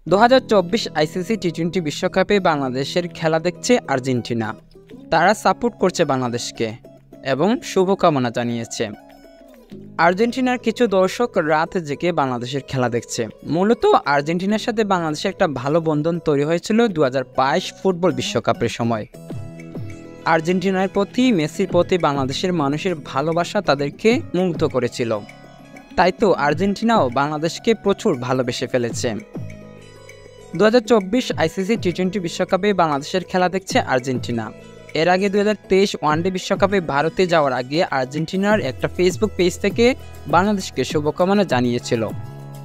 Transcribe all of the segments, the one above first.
2024 ICC টি-20 বিশ্বকাপে বাংলাদেশের খেলা দেখছে আর্জেন্টিনা। তারা সাপোর্ট করছে বাংলাদেশকে এবং শুভকামনা জানিয়েছে। আর্জেন্টিনার কিছু দর্শক রাত জেগে বাংলাদেশের খেলা দেখছে। মূলত আর্জেন্টিনার সাথে বাংলাদেশের একটা ভালো বন্ধন তৈরি হয়েছিল 2022 ফুটবল বিশ্বকাপের সময়। আর্জেন্টিনার প্রতি, মেসির প্রতি বাংলাদেশের মানুষের ভালোবাসা তাদেরকে মুগ্ধ করেছিল। তাই তো আর্জেন্টিনাও বাংলাদেশকে প্রচুর ভালোবেসে ফেলেছে। 2024 আইসিসি টি-20 বিশ্বকাপে বাংলাদেশের খেলা দেখছে আর্জেন্টিনা। এর আগে 2023 ওয়ানডে বিশ্বকাপে ভারতে যাওয়ার আগে আর্জেন্টিনার একটা ফেসবুক পেজ থেকে বাংলাদেশকে শুভকামনা জানিয়েছিল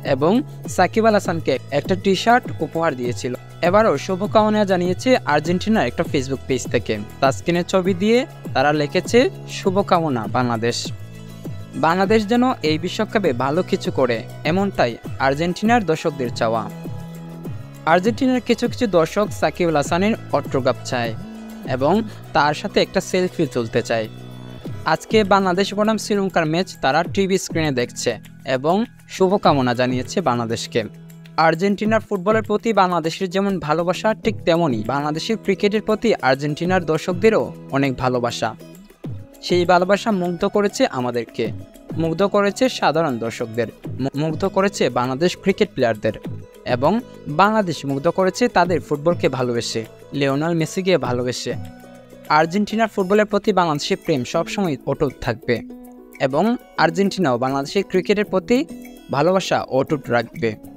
এবং সাকিব আল হাসানকে একটা টি-শার্ট উপহার দিয়েছিল। এবারও শুভকামনা জানিয়েছে আর্জেন্টিনার একটা ফেসবুক পেজ থেকে। তাসকিনের ছবি দিয়ে তারা লিখেছে, শুভকামনা বাংলাদেশ। বাংলাদেশ যেন এই বিশ্বকাপে ভালো কিছু করে, এমনটাই আর্জেন্টিনার দর্শকদের চাওয়া। আর্জেন্টিনার কিছু কিছু দর্শক সাকিব আল হাসানের অটোগ্রাফ চায় এবং তার সাথে একটা সেলফি তুলতে চায়। আজকে বাংলাদেশ বনাম শ্রীলঙ্কার ম্যাচ তারা টিভি স্ক্রিনে দেখছে এবং শুভকামনা জানিয়েছে বাংলাদেশকে। আর্জেন্টিনার ফুটবলের প্রতি বাংলাদেশের যেমন ভালোবাসা, ঠিক তেমনই বাংলাদেশের ক্রিকেটের প্রতি আর্জেন্টিনার দর্শকদেরও অনেক ভালোবাসা। সেই ভালোবাসা মুগ্ধ করেছে আমাদেরকে, মুগ্ধ করেছে সাধারণ দর্শকদের, মুগ্ধ করেছে বাংলাদেশ ক্রিকেট প্লেয়ারদের এবং বাংলাদেশ মুগ্ধ করেছে তাদের ফুটবলকে ভালোবেসে, লিওনেল মেসিকে ভালোবেসে। আর্জেন্টিনার ফুটবলের প্রতি বাংলাদেশের প্রেম সবসময় অটুট থাকবে এবং আর্জেন্টিনাও বাংলাদেশের ক্রিকেটের প্রতি ভালোবাসা অটুট রাখবে।